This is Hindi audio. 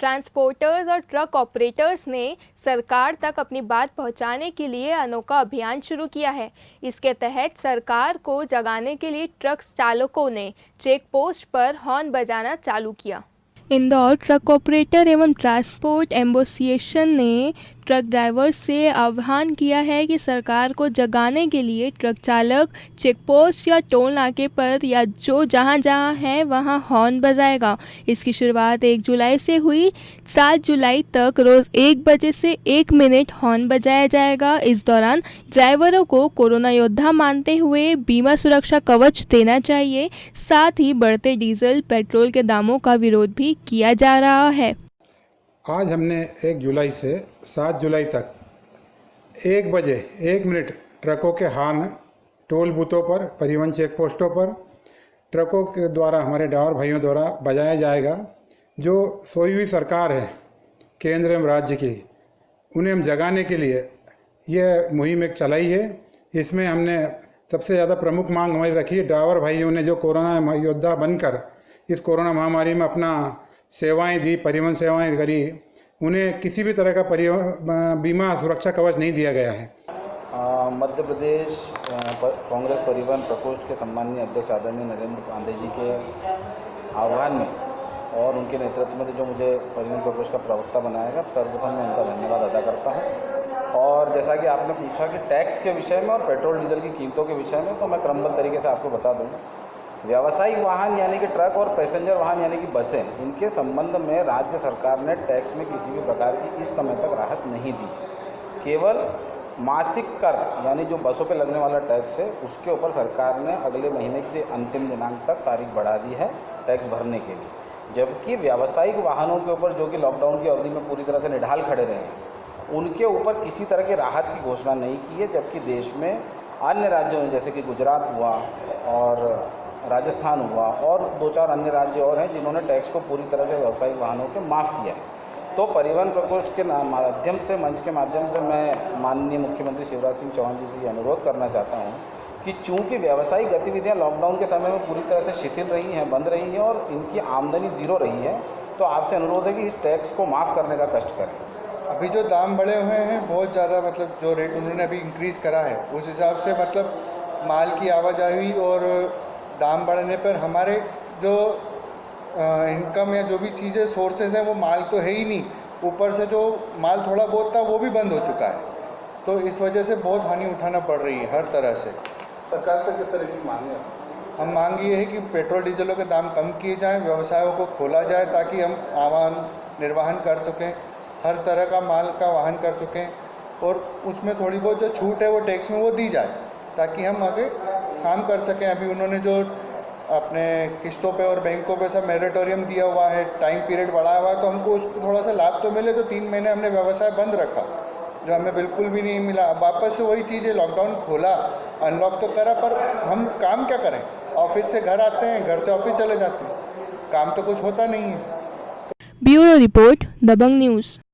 ट्रांसपोर्टर्स और ट्रक ऑपरेटर्स ने सरकार तक अपनी बात पहुंचाने के लिए अनोखा अभियान शुरू किया है। इसके तहत सरकार को जगाने के लिए ट्रक चालकों ने चेक पोस्ट पर हॉर्न बजाना चालू किया। इंदौर ट्रक ऑपरेटर एवं ट्रांसपोर्ट एसोसिएशन ने ट्रक ड्राइवर्स से आह्वान किया है कि सरकार को जगाने के लिए ट्रक चालक चेक पोस्ट या टोल नाके पर या जो जहां है वहां हॉर्न बजाएगा। इसकी शुरुआत 1 जुलाई से हुई। 7 जुलाई तक रोज 1 बजे से 1 मिनट हॉर्न बजाया जाएगा। इस दौरान ड्राइवरों को कोरोना योद्धा मानते हुए बीमा सुरक्षा कवच देना चाहिए। साथ ही बढ़ते डीजल पेट्रोल के दामों का विरोध भी किया जा रहा है। आज हमने 1 जुलाई से 7 जुलाई तक 1 बजे 1 मिनट ट्रकों के हॉर्न टोल बूथों पर, परिवहन चेक पोस्टों पर ट्रकों के द्वारा, हमारे ड्राइवर भाइयों द्वारा बजाया जाएगा। जो सोई हुई सरकार है केंद्र एवं राज्य की, उन्हें हम जगाने के लिए यह मुहिम एक चलाई है। इसमें हमने सबसे ज़्यादा प्रमुख मांग हमारी रखी है, ड्राइवर भाइयों ने जो कोरोना योद्धा बनकर इस कोरोना महामारी में अपना सेवाएं दी, परिवहन सेवाएं करी, उन्हें किसी भी तरह का बीमा सुरक्षा कवच नहीं दिया गया है। मध्य प्रदेश कांग्रेस परिवहन प्रकोष्ठ के सम्माननीय अध्यक्ष आदरणीय नरेंद्र पांडे जी के आह्वान में और उनके नेतृत्व में जो मुझे परिवहन प्रकोष्ठ का प्रवक्ता बनाएगा, सर्वप्रथम मैं उनका धन्यवाद अदा करता हूं। और जैसा कि आपने पूछा कि टैक्स के विषय में और पेट्रोल डीजल की कीमतों के विषय में, तो मैं क्रमबद्ध तरीके से आपको बता दूँ। व्यावसायिक वाहन यानी कि ट्रक और पैसेंजर वाहन यानी कि बसें, इनके संबंध में राज्य सरकार ने टैक्स में किसी भी प्रकार की इस समय तक राहत नहीं दी। केवल मासिक कर यानी जो बसों पे लगने वाला टैक्स है, उसके ऊपर सरकार ने अगले महीने के अंतिम दिनांक तक तारीख बढ़ा दी है टैक्स भरने के लिए। जबकि व्यावसायिक वाहनों के ऊपर, जो कि लॉकडाउन की अवधि में पूरी तरह से निढाल खड़े रहे हैं, उनके ऊपर किसी तरह की राहत की घोषणा नहीं की है। जबकि देश में अन्य राज्यों में, जैसे कि गुजरात हुआ और राजस्थान हुआ और 2-4 अन्य राज्य और हैं जिन्होंने टैक्स को पूरी तरह से व्यावसायिक वाहनों के माफ़ किया है। तो परिवहन प्रकोष्ठ के माध्यम से, मंच के माध्यम से मैं माननीय मुख्यमंत्री शिवराज सिंह चौहान जी से ये अनुरोध करना चाहता हूँ कि चूँकि व्यावसायिक गतिविधियाँ लॉकडाउन के समय में पूरी तरह से शिथिल रही हैं, बंद रही हैं और इनकी आमदनी ज़ीरो रही है, तो आपसे अनुरोध है कि इस टैक्स को माफ़ करने का कष्ट करें। अभी जो दाम बढ़े हुए हैं बहुत ज़्यादा, मतलब जो रेट उन्होंने अभी इंक्रीज़ करा है, उस हिसाब से मतलब माल की आवाजाही और दाम बढ़ने पर हमारे जो इनकम या जो भी चीज़ें सोर्सेज हैं, वो माल तो है ही नहीं, ऊपर से जो माल थोड़ा बहुत था वो भी बंद हो चुका है। तो इस वजह से बहुत हानि उठाना पड़ रही है हर तरह से। सरकार से किस तरह की मांग है? हम मांग ये है कि पेट्रोल डीजलों के दाम कम किए जाएं, व्यवसायों को खोला जाए ताकि हम आवान निर्वहन कर सकें, हर तरह का माल का वाहन कर सकें, और उसमें थोड़ी बहुत जो छूट है वो टैक्स में वो दी जाए ताकि हम आगे काम कर सकें। अभी उन्होंने जो अपने किस्तों पे और बैंकों पे सब मैरिटोरियम दिया हुआ है, टाइम पीरियड बढ़ाया हुआ है, तो हमको उसको थोड़ा सा लाभ तो मिले। तो 3 महीने हमने व्यवसाय बंद रखा, जो हमें बिल्कुल भी नहीं मिला। अब वापस से वही चीज़ है, लॉकडाउन खोला, अनलॉक तो करा, पर हम काम क्या करें? ऑफिस से घर आते हैं, घर से ऑफिस चले जाते हैं, काम तो कुछ होता नहीं है। ब्यूरो रिपोर्ट, दबंग न्यूज़।